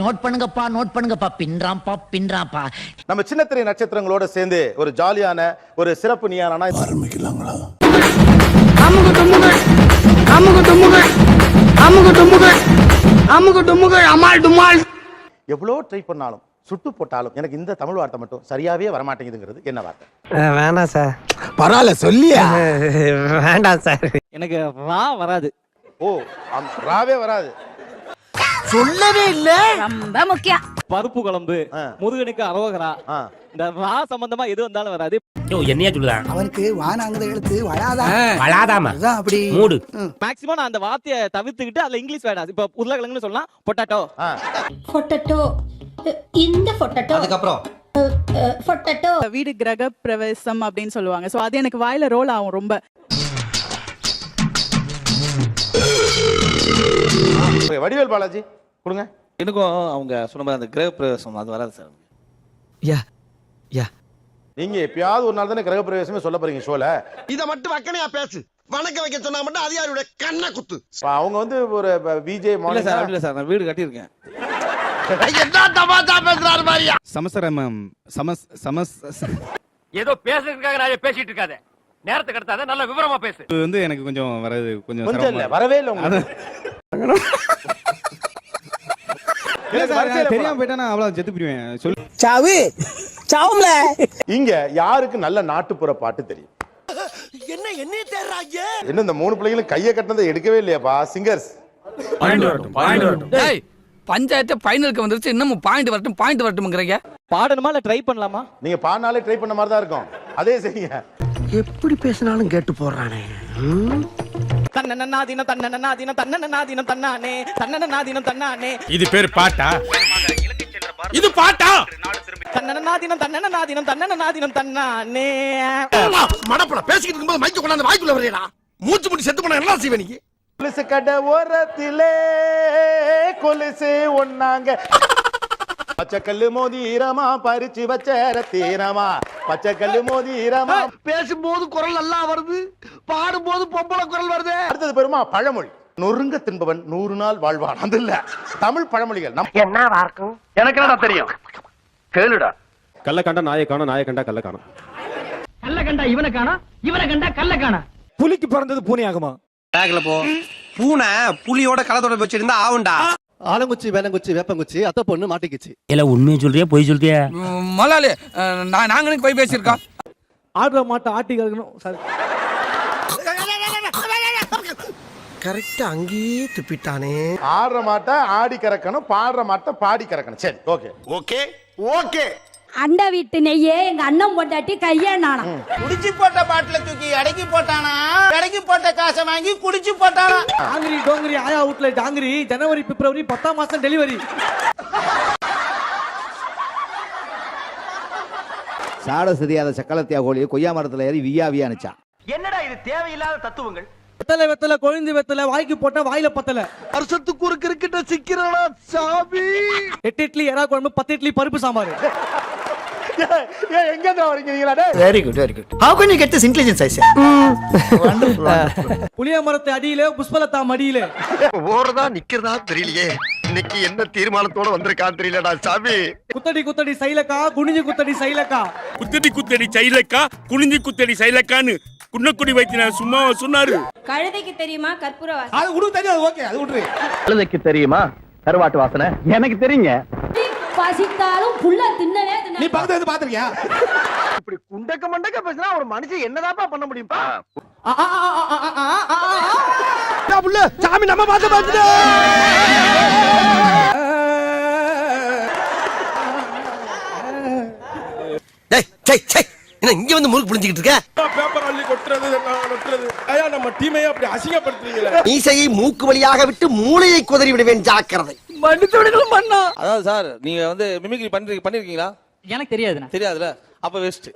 Note பண்ணுங்கப்பா பின்றாம்பா. நம்ம சின்னத்திரை நட்சத்திரங்களோட சேர்ந்து ஒரு ஜாலியான ஒரு சிறப்பு நியானா ஆரம்பிக்கலாங்களா? எவ்வளோ ட்ரை பண்ணாலும் சுட்டு போட்டாலும் எனக்கு இந்த தமிழ் வார்த்தை மட்டும் சரியாவே வரமாட்டேங்குதுங்கிறது என்ன வார்த்தை? வேணாம் சார். பரவாயில்ல சொல்லியா? வேண்டாம் சார். எனக்கு ரா வராது. ஓ, ராவே வராது. சொல்லவே இல்ல. ரொம்ப முக்கியம். பருப்பு குழம்பு, முருகனுக்கு அரோகரா, இந்த ரா சம்பந்தமா எது வந்தாலும் வராது. என்னையா சொல்லுதா? அவனுக்கு வானாங்கத எழுத்து வளாதாமா அப்படி மூடு. மேக்ஸிமம் நான் அந்த வார்த்தையை தவிர்த்துக்கிட்டு அதுல இங்கிலீஷ் வேர்ட், இப்ப உருளைக்கிழங்குன்னு சொல்லலாம் பொட்டாட்டோ. பொட்டாட்டோ, இந்த பொட்டாட்டோ, அதுக்கப்புறம் பொட்டாட்டோ. வீடு கிரக பிரவேசம் அப்படின்னு சொல்லுவாங்க. சோ அது எனக்கு வாயில ரோல் ஆகும் ரொம்ப. வடிவேல் பாலாஜி கொடுங்க. எனக்கும் அவங்க சொன்ன மாதிரி அந்த கிரக பிரவேசம் அது வராது சார். யா யா நீங்க எப்பயாவது ஒரு நாள் தானே கிரக பிரவேசமே சொல்ல போறீங்க ஷோல. இத மட்டும் வக்கனையா பேசு. வணக்கம் வைக்க சொன்னா மட்டும் அதிகாரியோட கண்ணை குத்து. அவங்க வந்து ஒரு விஜய் இல்ல சார், இல்ல சார், நான் வீடு கட்டியிருக்கேன். என்ன தமாஷா பேசுறாரு மாதிரியா? சமஸ்கரம் ஏதோ பேசுறதுக்காக நான் பேசிட்டு இருக்காதே, நேரத்தை கடத்தாத, நல்ல விவரமா பேசு. இது வந்து எனக்கு கொஞ்சம் வரது கொஞ்சம் கொஞ்சம் இல்ல, வரவே இல்ல உங்களுக்கு. தெரியாம போயிட்டா நான் அவ்வளவு செத்து போயிடுவேன். சொல்லு சாவு சாவும்ல. இங்க யாருக்கு நல்ல நாட்டுப்புற பாட்டு தெரியும்? என்ன தேடுறாங்க? என்ன இந்த மூணு பிள்ளைங்களும் கையை கட்டினதை எடுக்கவே இல்லையாப்பா சிங்கர்ஸ்? பஞ்சாயத்து ஃபைனலுக்கு வந்துருச்சு, இன்னமும் பாயிண்ட் வரட்டும்ங்கறீங்க. பாடணுமா இல்ல ட்ரை பண்ணலாமா? நீங்க பாடினாலே ட்ரை பண்ண மாதிரி தான் இருக்கும். அதே செய்யுங்க. எப்படி பேசினாலும் கேட்டு போறானே. தன்னனநாதினம் தன்னனநாதினம் தன்னனநாதினம் தன்னானே தன்னனநாதினம் தன்னானே. இது பேர் பாட்டா? இது பாட்டா? தன்னனநாதினம் தன்னனநாதினம் தன்னனநாதினம் தன்னானே. மடப்பட பேசிக்கிட்டு இருக்கும்போது மைக்க கொண்டாந்து வாய்க்குள்ள வரையடா. மூச்சு முடி செத்து போனா என்ன செய்வே நீங்க? கொலுசு கடை ஓரத்திலே கொலுசு ஒண்ணாங்க, பச்சைக்கல்லு மோதி ஈரமா பறிச்சு வச்ச ரத்தீரமா, பச்சைக்கல்லு மோதி ஈரமா. பேசும்போது குரல் நல்லா வருது, பாடும்போது பொம்பளை குரல் வருது. அடுத்தது பெருமா பழமொழி. நொறுங்க தின்பவன் 100 நாள் வாழ்வான். அது இல்ல, தமிழ் பழமொழிகள். என்ன வார்க்கும் எனக்கு என்னடா தெரியும், கேளுடா. கல்ல கண்டா நாயை காணோம், நாயை கண்டா கல்ல காணோம். கல்ல கண்டா இவனை காணோம், இவனை கண்டா கல்ல காணோம். புலிக்கு பிறந்தது பூனை ஆகுமா? பேக்ல போ. பூனை புலியோட கலத்தோட வச்சிருந்தா ஆவுண்டா. ஆலங்குச்சி வேலங்குச்சி வேப்பங்குச்சி அத்த பொண்ணு மாட்டிக்கிச்சு. இல்ல உண்மையை சொல்றியா பொய் சொல்றியா? மலாலி நாங்க போய் பேசியிருக்கோம். ஆடுற மாட்டை ஆட்டி கறக்கணும். கரெக்டா அங்கேயே துப்பிட்டானே. ஆடுற மாட்டை ஆடி கறக்கணும், பாடுற மாட்டை பாடி கறக்கணும். சரி, ஓகே ஓகே ஓகே. அண்ட வீட்டு நெய்யே எங்க அண்ணன் பொண்டாட்டி கையா நானா குடிச்சு போட்ட பாட்டில தூக்கி அடக்கி போட்டானா, அடக்கி போட்ட காசை வாங்கி குடிச்சு போட்டானா. டாங்கிரி டோங்கிரி ஆயா வீட்ல டாங்கிரி ஜனவரி பிப்ரவரி 10ஆம் மாசம் டெலிவரி. சாட சரியாத சக்கலத்தியா கோழியை கொய்யா மரத்துல ஏறி வியா அனுச்சான். என்னடா இது தேவையில்லாத தத்துவங்கள்? வெத்தலை கொழுந்து வெத்தலை வாய்க்கு போட்டா வாயில பத்தல. வருஷத்துக்கு ஒரு கிரிக்கெட்ட சிக்கிறடா சாமி. 8 இட்லி எறா குழம்பு 10 இட்லி பருப்பு சாம்பார். எங்க தான் வரீங்க? Very good very good. How can you get this intelligence I say? Wonderful. புளிய மரத்து அடியிலே புஷ்பலதா மடியிலே. ஓரதா நிக்கிறதா தெரியலையே. இன்னைக்கு என்ன தீர்மானத்தோட வந்திருக்கான்னு தெரியலடா சாமி. குத்தடி சைலக்கா குனிஞ்சு குத்தடி சைலக்கா. குத்தடி சைலக்கா குனிஞ்சி குத்தடி சைலக்கான்னு குன்னக்குடி வைத்தியர் சும்மா சொன்னாரு. கழுதைக்கு தெரியுமா கற்பூர வாசனை? அது உனக்கு தெரியும். ஓகே, அது விட்டுரு. கழுதைக்கு தெரியுமா கருவாட்டு வாசனை? எனக்கு தெரியுங்க. பசித்தாலும் புள்ள தின்னவே தின்ன. நீ பக்கத்துல இருந்து பாத்துறியா? இப்படி குண்டக்க மண்டக்க பேசினா ஒரு மனுஷன் என்னதாப்பா பண்ண முடியும்பா? புள்ள சாமி நம்ம பார்த்து பார்த்துட்டு. டேய் டேய் டேய் என்ன இங்க வந்து முறுக்கு புடிஞ்சிட்டு இருக்க? பேப்பர் அள்ளி கொட்றது ஐயா, நம்ம டீமையே அப்படி அசிங்கப்படுத்துறீங்களே. மீசையை மூக்கு வழியாக விட்டு மூளையை குதறி விடுவேன், ஜாக்கிரதை. மன்னிச்சுடுங்கள் மன்னா. அதாவது சார் நீங்க வந்து மிமிக்ரி பண்ணிருக்கீங்களா? எனக்கு தெரியாதுண்ணா. தெரியாதுல, அப்ப வேஸ்ட்.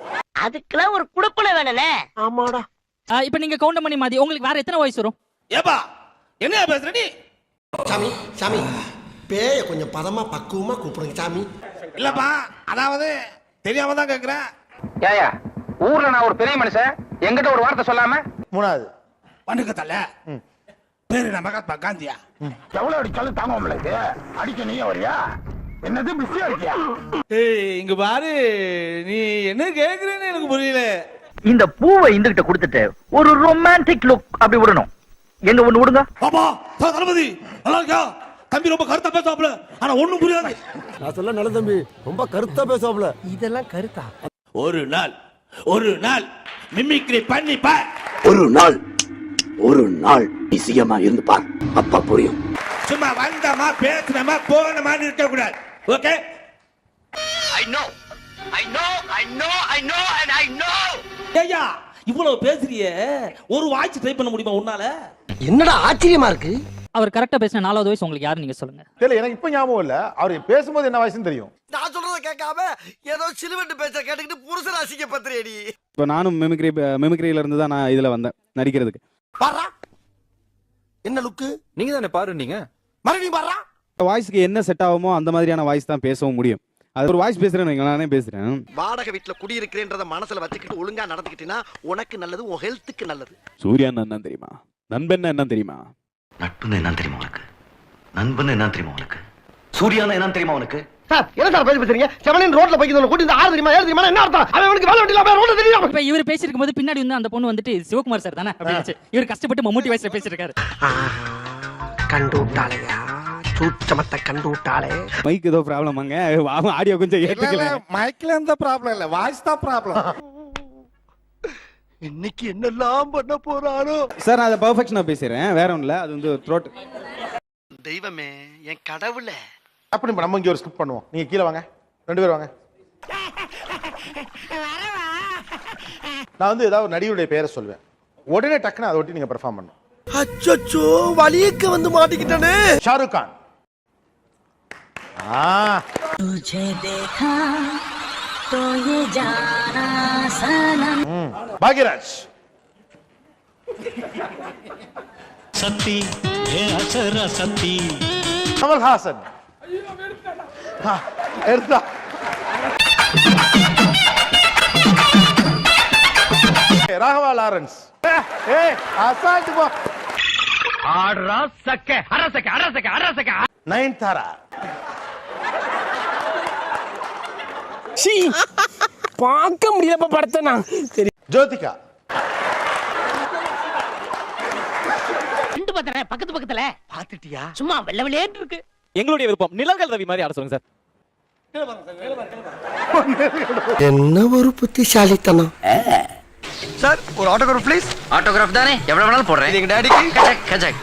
அதுக்கெல்லாம் ஒரு குடுப்பனை வேணும்னே. ஆமாடா. இப்போ நீங்க கவுண்ட் பண்ணி மாதிரி உங்களுக்கு வேற எத்தனை வயசு வரும்? ஏப்பா என்ன பேசுற நீ? சாமி சாமி பேய கொஞ்சம் பதமா பக்குவமா கூப்பிடுங்க சாமி. இல்லப்பா, அதாவது தெரியாம தான் கேக்குறேன். ஏயா ஊர்ல நான் ஒரு பெரிய மனுஷன், என்கிட்ட ஒரு வார்த்தை சொல்லாம? மூணாவது வணக்க தல பேரு நம்ம மகாத்மா காந்தியா எவ்வளவு அடிச்சாலும் தாங்க உங்களுக்கு அடிக்க நீ வரியா என்னது பிஸியா இருக்கியா இங்க பாரு நீ என்ன கேக்குறேன்னு எனக்கு புரியல. இந்த பூவை இந்துகிட்ட கொடுத்துட்டு ஒரு ரொமான்டிக் லுக் அப்படி விடணும். எங்க ஒண்ணு விடுங்க. பாபா தளபதி நல்லா இருக்கியா? தம்பி ரொம்ப கருத்தா பேசாப்ல ஆனா ஒண்ணும் புரியாது. நான் சொல்ல நல்ல தம்பி ரொம்ப கருத்தா பேசுவாப்ல. இதெல்லாம் கருத்தா? ஒரு நாள் மிமிக்ரி பண்ணி பார். ஒரு நாள் நிச்சயமா இருந்து பார் அப்பா புரியும். சும்மா வந்தமா பேசுனமா போனமா இருக்க கூடாது. ஓகே? ஐயா இவ்வளவு பேசுறியே ஒரு வாட்ச் ட்ரை பண்ண முடியுமா உன்னால? என்னடா ஆச்சரியமா இருக்கு. அவர் கரெக்டா பேசின 4வது வயசு உங்களுக்கு யாரு நீங்க சொல்லுங்க. தெரியல, எனக்கு இப்ப ஞாபகம் இல்ல. அவர் பேசும்போது என்ன வயசுன்னு தெரியும். நான் சொல்றத கேட்காம ஏதோ சிலுவட்டு பேச்ச கேட்டுக்கிட்டு புருஷன் அசிங்க பத்திரேடி. இப்போ நானும் மிமிக்ரியில இருந்து தான் நான் இதுல வந்தேன் நடிக்கிறதுக்கு. பாரா என்ன லுக்கு? நீங்க தானே பாருங்க. மறுபடியும் பாரா. வாய்ஸ்க்கு என்ன செட் ஆகுமோ அந்த மாதிரியான வாய்ஸ் தான் பேசவும் முடியும். அது ஒரு வாய்ஸ் பேசுறேன்னு நானே பேசுறேன். வாடகை வீட்டுல குடியிருக்கிறேன்றத மனசுல வச்சுக்கிட்டு ஒழுங்கா நடந்துக்கிட்டீங்கன்னா உனக்கு நல்லது, உன் ஹெல்த்துக்கு நல்லது. சூர்யா என்ன தெரியுமா? நண்பன் என்ன தெரியுமா? நட்புன்னு என்ன தெரியுமா உனக்கு? நண்பன் என்ன தெரியுமா உனக்கு? சூர்யானா என்ன தெரியுமா உனக்கு? சார் என்ன சார் பேசுறீங்க? செவனின் ரோட்ல போய்க்கிட்டு கூட்டி 6 தெரியுமா 7 தெரியுமா என்ன அர்த்தம்? அவனுக்கு வேலை வெட்டில போய் ரோட்ல தெரியும். இப்ப இவர் பேசிருக்கும் போது பின்னாடி வந்து அந்த பொண்ணு வந்துட்டு சிவகுமார் சார் தானே அப்படினுச்சு. இவர் கஷ்டப்பட்டு மம்முட்டி வாய்ஸ்ல பேசிருக்காரு. கண்டுட்டாளையா சூச்சமத்தை கண்டுட்டாளே. மைக் ஏதோ ப்ராப்ளமாங்க. ஆடியோ கொஞ்சம் ஏத்துக்கல. மைக்ல எந்த ப்ராப்ளம் இல்ல, வாய்ஸ் தான் ப்ராப்ளம். இன்னைக்கு என்னெல்லாம் பண்ண போறாரோ. சார் நான் அதை பெர்ஃபெக்ஷனா பேசுறேன், வேற ஒண்ணும் இல்ல. அது வந்து த்ரோட். தெய்வமே என் கடவுளே. அப்படி நம்ம இங்க ஒரு ஸ்கிப் பண்ணுவோம். நீங்க கீழ வாங்க, 2 பேர் வாங்க. நான் வந்து ஏதாவது ஒரு நடிகருடைய பெயரை சொல்வேன், உடனே டக்குன்னு அதை ஒட்டி நீங்க பெர்ஃபார்ம் பண்ணணும். அச்சச்சோ வலியக்க வந்து மாட்டிக்கிட்டானே. ஷாருக் கான். तुझे देखा तो ये जाना सनम. பாக்யராஜ். சத்தி ஏ அசர சத்தி. கமல்ஹாசன். எடுத்தா. ராகவா லாரன்ஸ். அசால்ட் போ. ஆடுறா சக்க அரசக்க. நயன்தாரா. பார்க்க முடியலப்பா படத்தை நான். ஜோதிகா. ரெண்டு பத்தற பக்கத்துல பாத்துட்டியா? சும்மா வெள்ள வெள்ளேன்னு இருக்கு. எங்களுடைய விருப்பம் நிலங்கள் ரவி மாதிரி ஆட சொல்லுங்க சார். என்ன ஒரு புத்திசாலித்தனம். சார் ஒரு ஆட்டோகிராஃப் ப்ளீஸ். ஆட்டோகிராஃப் தானே எவ்வளவு வேணாலும் போடுறேன். எங்க டாடிக்கு கஜக்